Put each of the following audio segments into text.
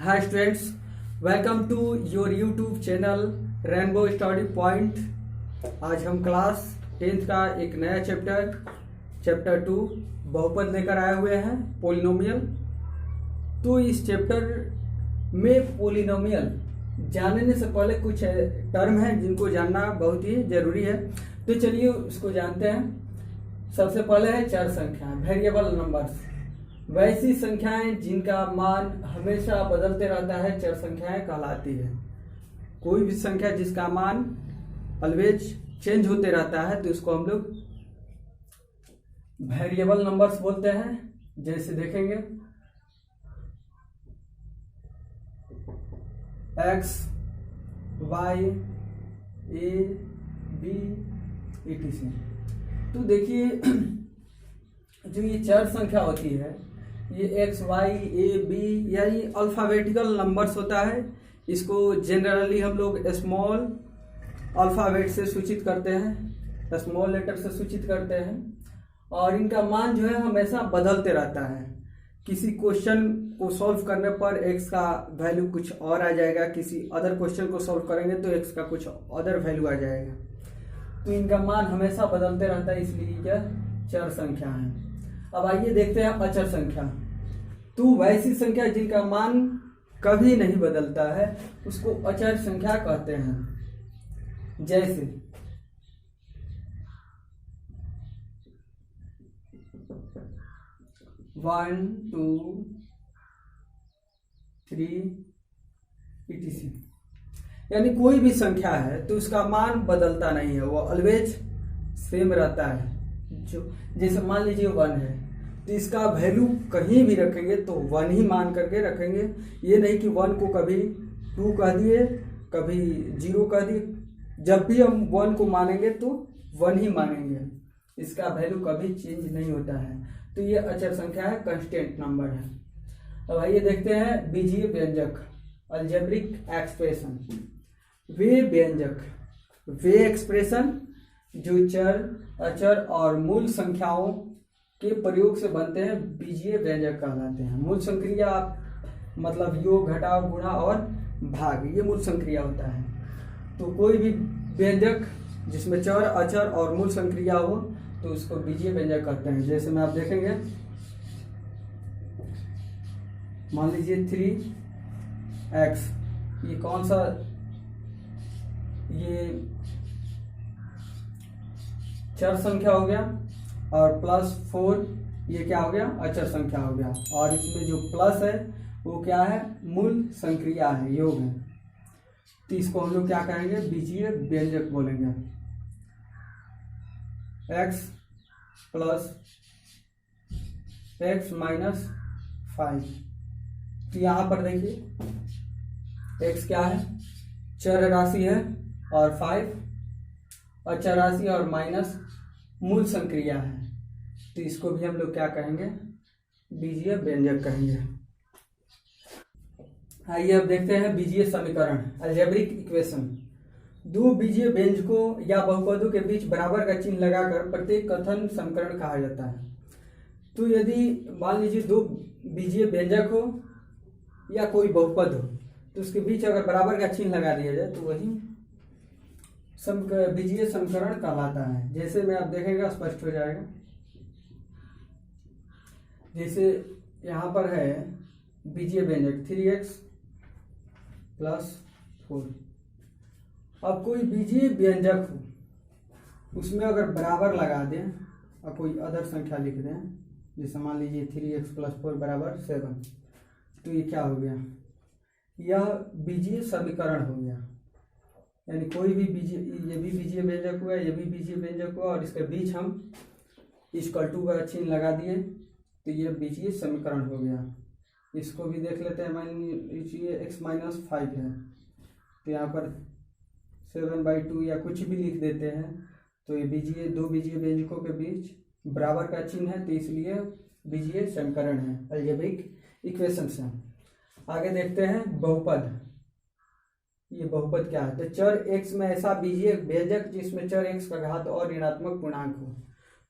Hi students, welcome to your YouTube channel rainbow study point. आज हम class 10th का एक नया चैप्टर 2 बहुपद लेकर आए हुए हैं, पोलिनोमियल। तो इस चैप्टर में पोलिनोमियल जानने से पहले कुछ टर्म हैं जिनको जानना बहुत ही जरूरी है। तो चलिए उसको जानते हैं। सबसे पहले है चर संख्या, वेरिएबल नंबर्स। वैसी संख्याएं जिनका मान हमेशा बदलते रहता है चर संख्याएं कहलाती है। कोई भी संख्या जिसका मान ऑलवेज चेंज होते रहता है तो इसको हम लोग वेरिएबल नंबर्स बोलते हैं। जैसे देखेंगे x, y, a, b, etc। तो देखिए जो ये चर संख्या होती है, ये x, y, a, b यानी अल्फाबेटिकल नंबर्स होता है। इसको जनरली हम लोग स्मॉल अल्फाबेट से सूचित करते हैं, स्मॉल लेटर से सूचित करते हैं। और इनका मान जो है हमेशा बदलते रहता है। किसी क्वेश्चन को सॉल्व करने पर x का वैल्यू कुछ और आ जाएगा, किसी अदर क्वेश्चन को सॉल्व करेंगे तो x का कुछ अदर वैल्यू आ जाएगा। तो इनका मान हमेशा बदलते रहता है, इसलिए यह चर संख्या है। अब आइए देखते हैं अचर संख्या। तो वैसी संख्या जिनका मान कभी नहीं बदलता है उसको अचर संख्या कहते हैं। जैसे 1, 2, 3 etc। यानी कोई भी संख्या है तो उसका मान बदलता नहीं है, वो ऑलवेज सेम रहता है। जो जैसे मान लीजिए 1 है तो इसका वैल्यू कहीं भी रखेंगे तो 1 ही मान करके रखेंगे। ये नहीं कि 1 को कभी 2 कह दिए, कभी 0 कह दिए। जब भी हम 1 को मानेंगे तो 1 ही मानेंगे, इसका वैल्यू कभी चेंज नहीं होता है। तो ये अचर संख्या है, कांस्टेंट नंबर है। अब आइए देखते हैं बीजीय व्यंजक, अलजेब्रिक एक्सप्रेशन। वे व्यंजक, वे एक्सप्रेशन जो चर, अचर और मूल संख्याओं के प्रयोग से बनते हैं बीजीय व्यंजक कहलाते हैं। मूल संक्रिया मतलब योग, घटाव, गुणा और भाग, ये मूल संक्रिया होता है। तो कोई भी व्यंजक जिसमें चर, अचर और मूल संक्रिया हो तो उसको बीजीय व्यंजक कहते हैं। जैसे में आप देखेंगे, मान लीजिए 3x, ये कौन सा, ये चर संख्या हो गया, और +4 ये क्या हो गया, अचर संख्या हो गया। और इसमें जो प्लस है वो क्या है, मूल संक्रिया है, योग है। तो इसको हम लोग क्या कहेंगे, बीजीय व्यंजक बोलेंगे। x + x - 5। तो यहां पर देखिए x क्या है, चर राशि है, और 5 अचर राशि और माइनस मूल संक्रिया है। तो इसको भी हम लोग क्या कहेंगे, बीजीय व्यंजक कहेंगे। आइए अब देखते हैं बीजीय समीकरण, अलजेब्रिक इक्वेशन। दो बीजीय व्यंजकों या बहुपदों के बीच बराबर का चिन्ह लगाकर प्रत्येक कथन समीकरण कहा जाता है। तो यदि मान लीजिए दो बीजीय व्यंजक हो या कोई बहुपद हो तो उसके बीच अगर बराबर का चिन्ह लगा दिया जाए तो वही बीजीय समीकरण कहलाता है। जैसे में आप देखेंगे स्पष्ट हो जाएगा। जैसे यहां पर है बीजीय व्यंजक 3x + 4। अब कोई बीजीय व्यंजक हो उसमें अगर बराबर लगा दें और कोई अदर संख्या लिख दें, जैसे मान लीजिए 3x + 4 = 7, तो ये क्या हो गया, यह बीजीय समीकरण हो गया। यानी कोई भी बीजीय, ये भी बीजीय व्यंजक हुआ, ये भी बीजीय व्यंजक हुआ, और इसके बीच हम = का चिन्ह लगा दिए तो ये बीजीय समीकरण हो गया। इसको भी देख लेते हैं। मान लीजिए x - 5 है तो यहाँ पर 7/2 या कुछ भी लिख देते हैं। तो ये दो बीजीय व्यंजकों के बीच बराबर का चिन्ह है, तो इसलिए बीजीय समीकरण है, अलजेब्रिक इक्वेशन से। आगे देखते हैं बहुपद। ये बहुपद क्या है, तो चर x में ऐसा बीजीय व्यंजक जिसमें चर x का घात और ऋणात्मक पूर्णांक हो।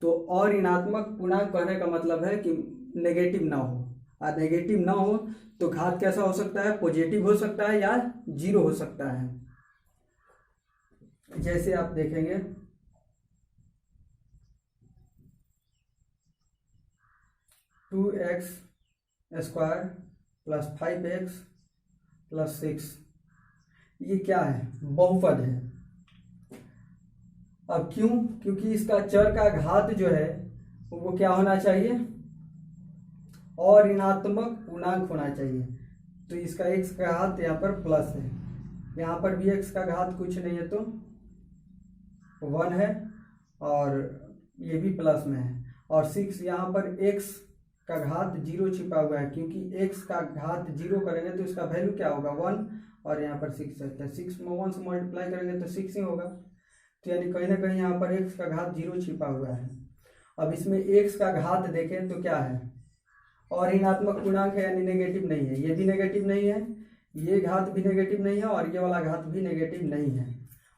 तो और ऋणात्मक पूर्णांक कहने का मतलब है कि नेगेटिव ना हो, और नेगेटिव ना हो तो घात कैसा हो सकता है, पॉजिटिव हो सकता है या जीरो हो सकता है। जैसे आप देखेंगे 2x square plus 5x plus 6, ये क्या है, बहुपद है। अब क्यों, क्योंकि इसका चर का घात जो है वो क्या होना चाहिए, और ऋणात्मक पूर्णांक होना चाहिए। तो इसका x का घात यहाँ पर प्लस है, यहाँ पर भी x का घात कुछ नहीं है तो 1 है, और ये भी प्लस में है, और 6 यहाँ पर x का घात 0 छिपा हुआ है, क्योंकि x का घात 0 करेंगे तो इसका वैल्यू क्या होगा 1, और यहाँ पर 6 है, 6 में 1 से मल्टीप्लाई करेंगे तो 6 ही होगा। तो यानी कहीं ना कहीं यहाँ पर x का घात 0 छिपा हुआ है। अब इसमें x का घात देखें तो क्या है, और ऋणात्मक पूर्णांक है यानी नेगेटिव नहीं है, ये भी नेगेटिव नहीं है, ये घात भी नेगेटिव नहीं है, और ये वाला घात भी नेगेटिव नहीं है,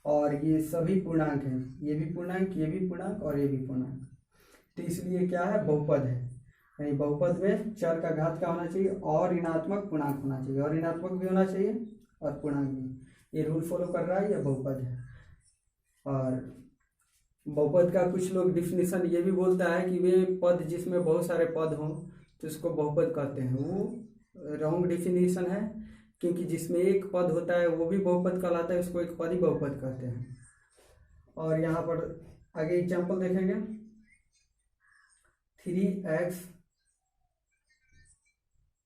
और ये सभी पूर्णांक हैं, ये भी पूर्णांक, ये भी पूर्णांक और ये भी पूर्णांक। तो इसलिए क्या है, बहुपद है। यानी बहुपद में चर का घात क्या होना चाहिए, और ऋणात्मक पूर्णांक होना चाहिए, और ऋणात्मक भी होना चाहिए और पूर्णांक भी। ये रूल फॉलो कर रहा है, यह बहुपद है। और बहुपद का कुछ लोग डिफिनीशन ये भी बोलता है कि वे पद जिसमें बहुत सारे पद हों तो इसको बहुपद कहते हैं। वो रॉन्ग डिफिनीशन है, क्योंकि जिसमें एक पद होता है वो भी बहुपद कहलाता है, उसको एक पद ही बहुपद कहते हैं। और यहाँ पर आगे एग्जाम्पल देखेंगे 3x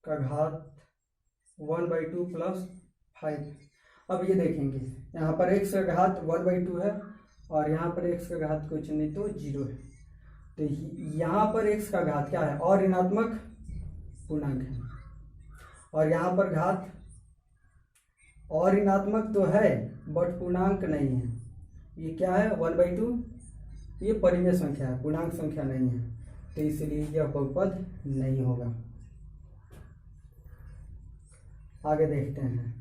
का घात 1/2 प्लस 5। अब ये देखेंगे यहाँ पर x का घात 1/2 है, और यहाँ पर x का घात कुछ नहीं तो 0 है। तो यहाँ पर x का घात क्या है, और ऋणात्मक पूर्णांक है, और यहाँ पर घात और ऋणात्मक तो है बट पूर्णांक नहीं है। ये क्या है 1/2, ये परिमेय संख्या है, पूर्णांक संख्या नहीं है, तो इसलिए यह बहुपद नहीं होगा। आगे देखते हैं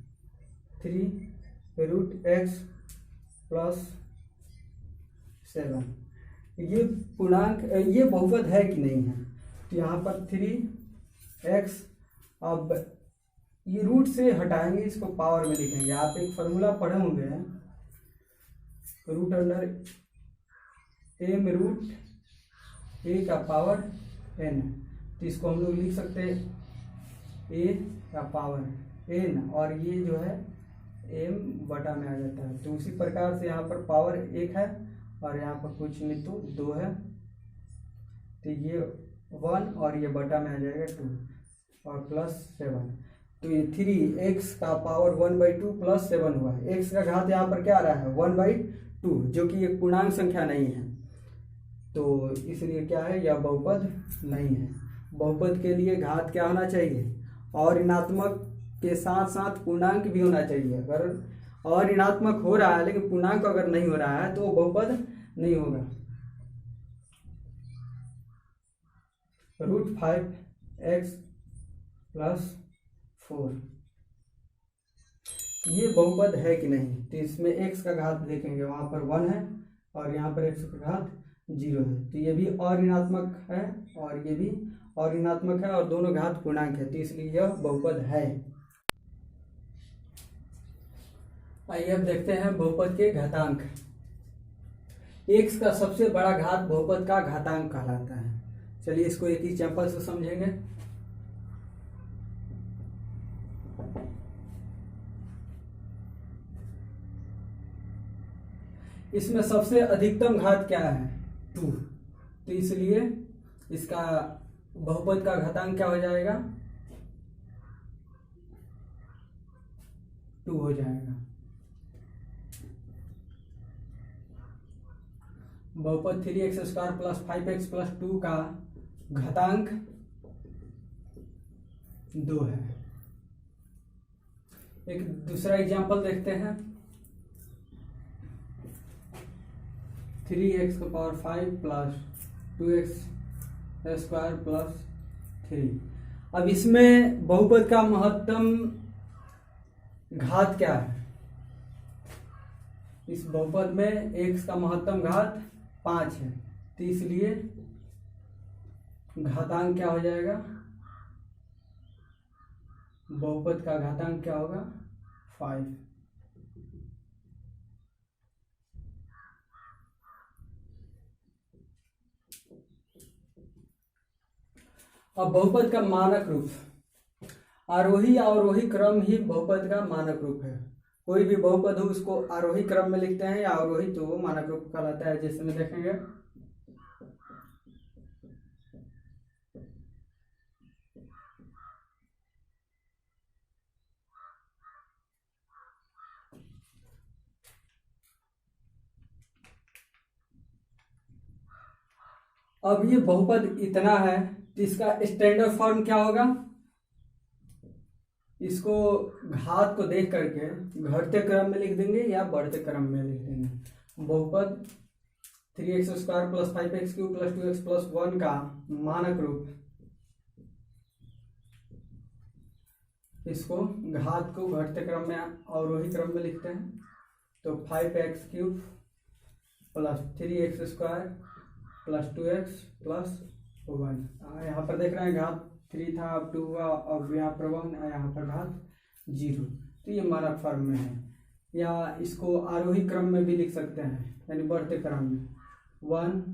3√x प्लस 7, ये पूर्णांक, ये बहुपद है कि नहीं है। तो यहाँ पर 3x, अब ये रूट से हटाएंगे, इसको पावर में लिखेंगे। आप एक फॉर्मूला पढ़े होंगे, root under m root a का पावर n, तो इसको हम लोग लिख सकते हैं a का पावर n, और ये जो है m बटा में आ जाता है। तो उसी प्रकार से यहाँ पर पावर 1 है, और यहाँ पर कुछ नहीं तो 2 है, तो ये 1 और ये बटा में आ जाएगा 2 और प्लस 7। तो ये 3x का पावर 1/2 प्लस 7 हुआ है। x का घात यहाँ पर क्या आ रहा है 1/2, जो कि एक पूर्णांक संख्या नहीं है, तो इसलिए क्या है, यह बहुपद नहीं है। बहुपद के लिए घात क्या होना चाहिए, और ऋणात्मक के साथ साथ पूर्णांक भी होना चाहिए। अगर और ऋणात्मक हो रहा है लेकिन पूर्णांक अगर नहीं हो रहा है तो वो बहुपद नहीं होगा। √5x प्लस 4, ये बहुपद है कि नहीं। तो इसमें x का घात देखेंगे, वहां पर 1 है और यहाँ पर x का घात 0 है, तो ये भी और ऋणात्मक है और ये भी और ऋणात्मक है, और दोनों घात पूर्णांक है, तो इसलिए यह बहुपद है। आइए अब देखते हैं बहुपद के घातांक। x का सबसे बड़ा घात बहुपद का घातांक कहलाता है। चलिए इसको एक एग्जांपल से समझेंगे। इसमें सबसे अधिकतम घात क्या है 2, तो इसलिए इसका बहुपद का घातांक क्या हो जाएगा 2 हो जाएगा। बहुपद 3x² प्लस 5x प्लस 2 का घातांक 2 है। एक दूसरा एग्जांपल देखते हैं 3x का पावर 5 प्लस 2x² प्लस 3। अब इसमें बहुपद का महत्तम घात क्या है, इस बहुपद में x का महत्तम घात 5 है, तो इसलिए घातांक क्या हो जाएगा बहुपद का घातांक क्या होगा 5। अब बहुपद का मानक रूप, आरोही अवरोही क्रम ही बहुपद का मानक रूप है। कोई भी बहुपद हो उसको आरोही क्रम में लिखते हैं या अवरोही, तो वो मानक रूप कहलाता है। जैसे में देखेंगे अब ये बहुपद इतना है तो इसका स्टैंडर्ड फॉर्म क्या होगा, इसको घात को देख करके घटते क्रम में लिख देंगे या बढ़ते क्रम में लिख देंगे। बहुपद 3x² + 5x³ + 2x + 1 का मानक रूप, इसको घात को घटते क्रम में अवरोही क्रम में लिखते हैं। तो 5x³ + 3x² + 2x + 1। यहाँ पर देख रहे हैं घात 3 था, अब 2 हुआ, अब यहाँ पर 1, यहाँ पर घात 0। तो ये मानक फॉर्म में है। या इसको आरोही क्रम में भी लिख सकते हैं, यानी बढ़ते क्रम में 1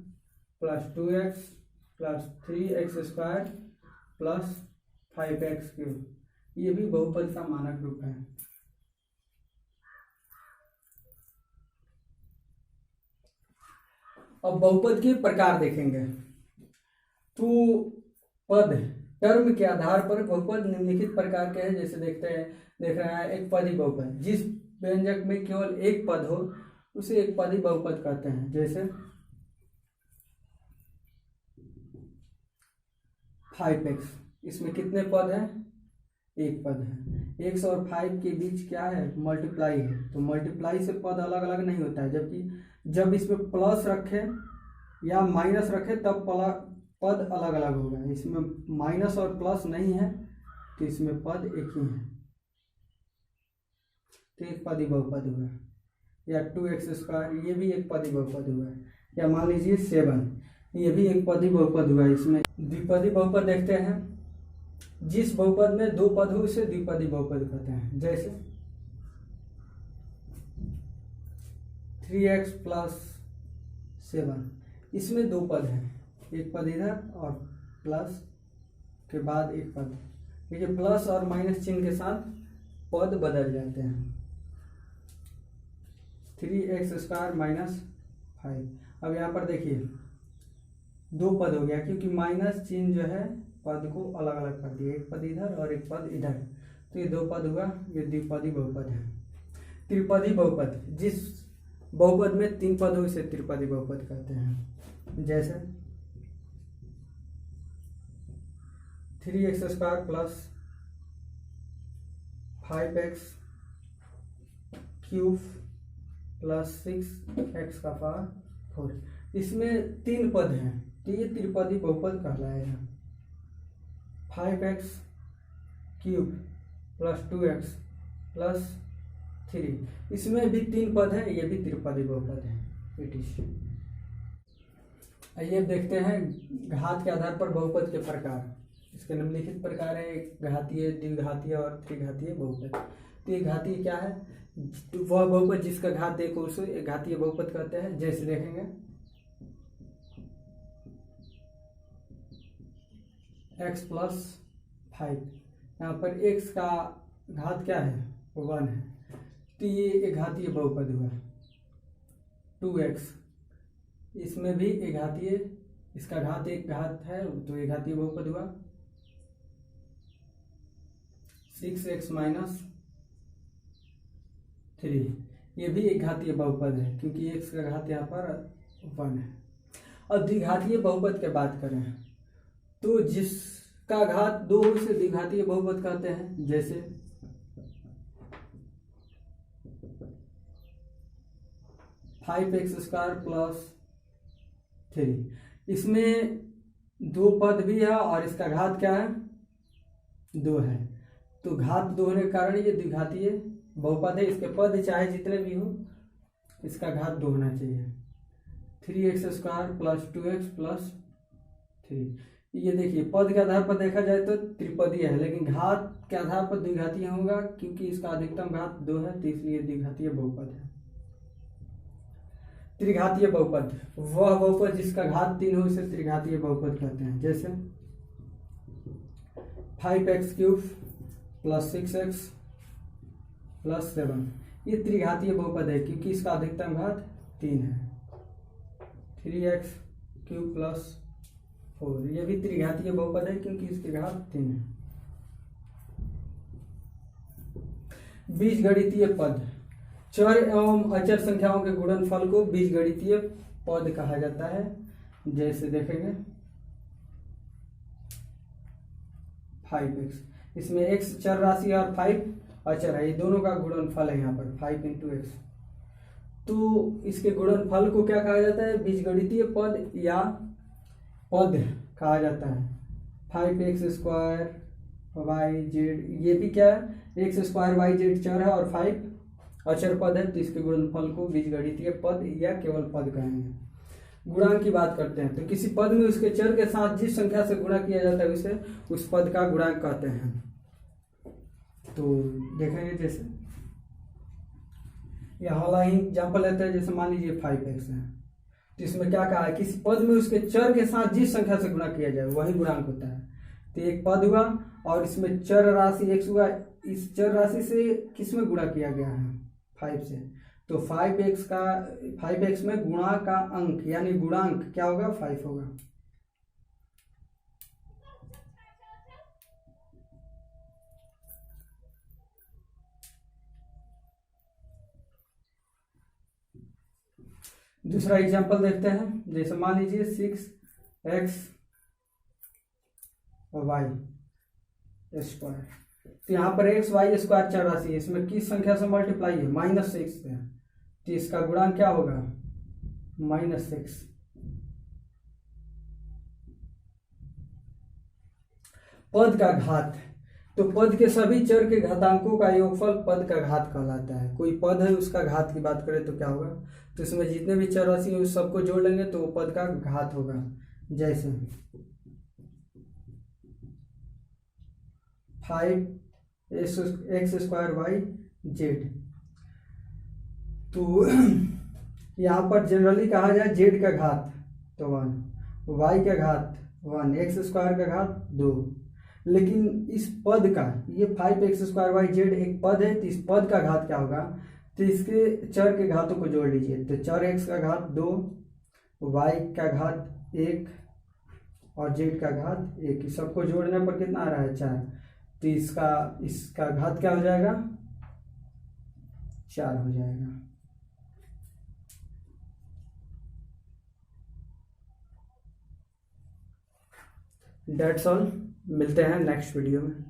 + 2x + 3x² + 5x³। ये भी बहुपद का मानक रूप है। अब बहुपद के प्रकार देखेंगे तो पद टर्म के आधार पर बहुपद निम्नलिखित प्रकार के हैं। जैसे देख रहे हैं एक पदी बहुपद, जिस व्यंजक में केवल एक पद हो उसे एक पदी बहुपद कहते हैं। जैसे 5x, इसमें कितने पद हैं, एक पद है। x और 5 के बीच क्या है, मल्टीप्लाई है, तो मल्टीप्लाई से पद अलग अलग नहीं होता है। जबकि जब इसमें प्लस रखे या माइनस रखे तब पद अलग अलग होगा। इसमें माइनस और प्लस नहीं है तो इसमें पद एक ही है, तो एक पदी बहुपद हुआ। या 2x², ये भी एक पदी बहुपद हुआ। या मान लीजिए 7, ये भी एक पदी बहुपद हुआ। इसमें द्विपदी बहुपद देखते हैं, जिस बहुपद में दो पद हो उसे द्विपदी बहुपद कहते हैं। जैसे 3x + 7, इसमें दो पद हैं, एक पद इधर और प्लस के बाद एक पद। देखिए प्लस और माइनस चिन्ह के साथ पद बदल जाते हैं। 3x² - 5। अब यहाँ पर देखिए दो पद हो गया, क्योंकि माइनस चिन्ह जो है पद को अलग अलग कर दिया, एक पद इधर और एक पद इधर, तो ये दो पद हुआ, ये द्विपदी बहुपद है। त्रिपदी बहुपद, जिस बहुपद में तीन पद हो इसे त्रिपदी बहुपद कहते हैं। जैसे 3x² + 5x³ + 6x⁴। इसमें तीन पद हैं तो ये त्रिपदी बहुपद कहलाएगा। 5x³ + 2x + 3, इसमें भी तीन पद है, ये भी त्रिपदी बहुपद है। आइए देखते हैं घात के आधार पर बहुपद के प्रकार। इसके निम्नलिखित प्रकार है, घातीय, द्विघातीय और त्रिघातीय बहुपद। तो ये घातीय क्या है, वह बहुपद जिसका घात एक हो उसे घातीय बहुपद कहते हैं। जैसे देखेंगे x + 5, यहाँ पर x का घात क्या है, 1 है, तो ये एक घातीय बहुपद हुआ। 2x, इसमें भी एक घातीय, इसका घात एक घात है तो एक घातीय बहुपद हुआ। 6x - 3, ये भी एक घातीय बहुपद है क्योंकि x का घात यहाँ पर 1 है। अब द्विघातीय बहुपद की बात करें तो जिसका घात 2 उसे द्विघातीय बहुपद कहते हैं। जैसे 5x² + 3, इसमें दो पद भी है और इसका घात क्या है, 2 है, तो घात 2 होने के कारण ये द्विघातीय बहुपद है। इसके पद चाहे जितने भी हो इसका घात 2 होना चाहिए। 3x² + 2x + 3, ये देखिए पद के आधार पर देखा जाए तो त्रिपदीय है, लेकिन घात के आधार पर द्विघातीय होगा, क्योंकि इसका अधिकतम घात 2 है, तो इसलिए द्विघातीय बहुपद है। त्रिघातीय बहुपद वह बहुपद जिसका घात 3 हो, इसे त्रिघातीय बहुपद कहते हैं। जैसे 5x³ + 6x + 7, ये त्रिघातीय बहुपद है क्योंकि इसका अधिकतम घात 3 है। 3x³ + 4, ये भी त्रिघातीय बहुपद है क्योंकि इसके घात 3 है। बीजगणितीय पद, चर एवं अचर संख्याओं के गुणनफल को बीजगणितीय पद कहा जाता है। जैसे देखेंगे 5x, इसमें x चर राशि और 5 अचर है, ये दोनों का गुणनफल है यहाँ पर 5 × x, तो इसके गुणनफल को क्या कहा जाता है? बीजगणितीय पद या पद कहा जाता है। 5x² yz, ये भी क्या है? x² yz चर है और 5 अचर पद है, तो इसके गुणनफल को बीजगणितीय पद या केवल पद कहेंगे। गुणांक की बात करते हैं तो किसी पद में उसके चर के साथ जिस संख्या से गुणा किया जाता है उसे उस पद का गुणांक कहते हैं। तो देखेंगे जैसे यहाँ वाला ही एग्जाम्पल लेते हैं। जैसे मान लीजिए 5x है, तो इसमें क्या कहा है? किसी पद में उसके चर के साथ जिस संख्या से गुणा किया जाए वही गुणांक होता है। तो एक पद हुआ और इसमें चर राशि x हुआ, इस चर राशि से किसमें गुणा किया गया है? 5 से, तो 5x में गुणा का अंक यानी गुणांक क्या होगा? 5 होगा। दूसरा एग्जांपल देखते हैं। जैसे मान लीजिए 6x y², तो यहाँ पर x y² चर राशि है, इसमें किस संख्या से मल्टीप्लाई है? -6 से, तो इसका गुणांक क्या होगा? -6। पद का घात, तो पद के सभी चर के घातांकों का योगफल पद का घात कहलाता है। कोई पद है उसका घात की बात करें तो क्या होगा? तो इसमें जितने भी चर राशि है उस सबको जोड़ लेंगे तो वो पद का घात होगा। जैसे 5x² yz, तो यहाँ पर जनरली कहा जाए z का घात तो 1, y का घात 1, x² का घात 2, लेकिन इस पद का, ये 5x² yz एक पद है, तो इस पद का घात क्या होगा? तो इसके चर के घातों को जोड़ लीजिए, तो चर x का घात 2, y का घात 1 और z का घात 1, सबको जोड़ने पर कितना आ रहा है? 4, तो इसका घात क्या हो जाएगा? 4 हो जाएगा। That's all, मिलते हैं नेक्स्ट वीडियो में।